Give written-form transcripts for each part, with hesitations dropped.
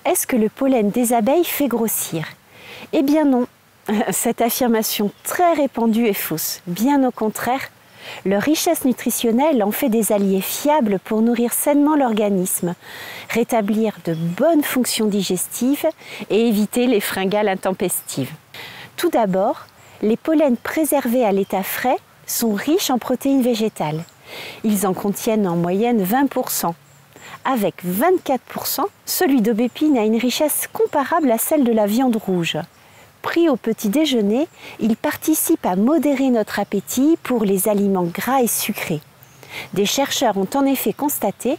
Est-ce que le pollen des abeilles fait grossir? Eh bien non, cette affirmation très répandue est fausse. Bien au contraire, leur richesse nutritionnelle en fait des alliés fiables pour nourrir sainement l'organisme, rétablir de bonnes fonctions digestives et éviter les fringales intempestives. Tout d'abord, les pollens préservés à l'état frais sont riches en protéines végétales. Ils en contiennent en moyenne 20%. Avec 24%, celui d'aubépine a une richesse comparable à celle de la viande rouge. Pris au petit déjeuner, il participe à modérer notre appétit pour les aliments gras et sucrés. Des chercheurs ont en effet constaté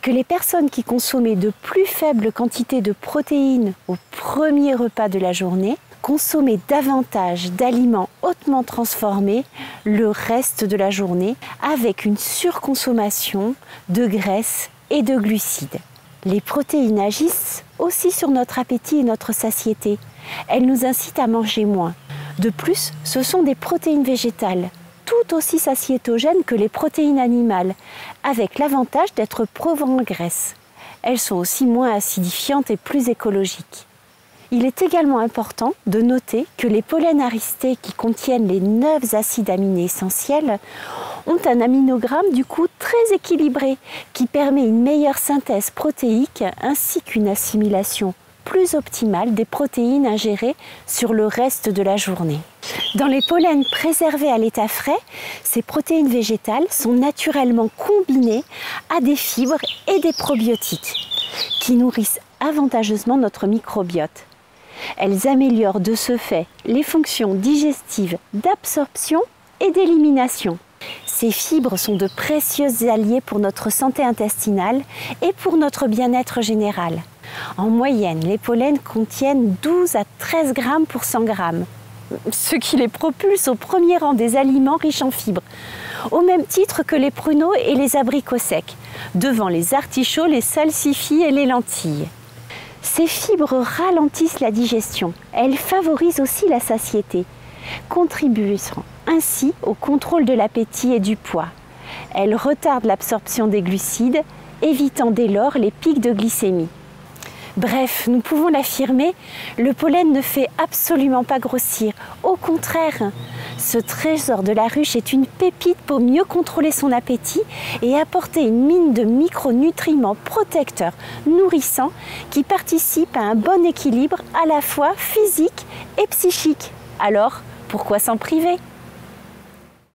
que les personnes qui consommaient de plus faibles quantités de protéines au premier repas de la journée consommaient davantage d'aliments hautement transformés le reste de la journée avec une surconsommation de graisses et de glucides. Les protéines agissent aussi sur notre appétit et notre satiété. Elles nous incitent à manger moins. De plus, ce sont des protéines végétales, tout aussi satiétogènes que les protéines animales, avec l'avantage d'être pauvres en graisse. Elles sont aussi moins acidifiantes et plus écologiques. Il est également important de noter que les pollens aristés qui contiennent les 9 acides aminés essentiels ont un aminogramme du coup très équilibré qui permet une meilleure synthèse protéique ainsi qu'une assimilation plus optimale des protéines ingérées sur le reste de la journée. Dans les pollens préservés à l'état frais, ces protéines végétales sont naturellement combinées à des fibres et des probiotiques qui nourrissent avantageusement notre microbiote. Elles améliorent de ce fait les fonctions digestives d'absorption et d'élimination. Ces fibres sont de précieux alliés pour notre santé intestinale et pour notre bien-être général. En moyenne, les pollens contiennent 12 à 13 grammes pour 100 grammes, ce qui les propulse au premier rang des aliments riches en fibres, au même titre que les pruneaux et les abricots secs, devant les artichauts, les salsifis et les lentilles. Ces fibres ralentissent la digestion. Elles favorisent aussi la satiété, contribuant ainsi au contrôle de l'appétit et du poids. Elles retardent l'absorption des glucides, évitant dès lors les pics de glycémie. Bref, nous pouvons l'affirmer, le pollen ne fait absolument pas grossir. Au contraire, ce trésor de la ruche est une pépite pour mieux contrôler son appétit et apporter une mine de micronutriments protecteurs, nourrissants, qui participent à un bon équilibre à la fois physique et psychique. Alors, pourquoi s'en priver ?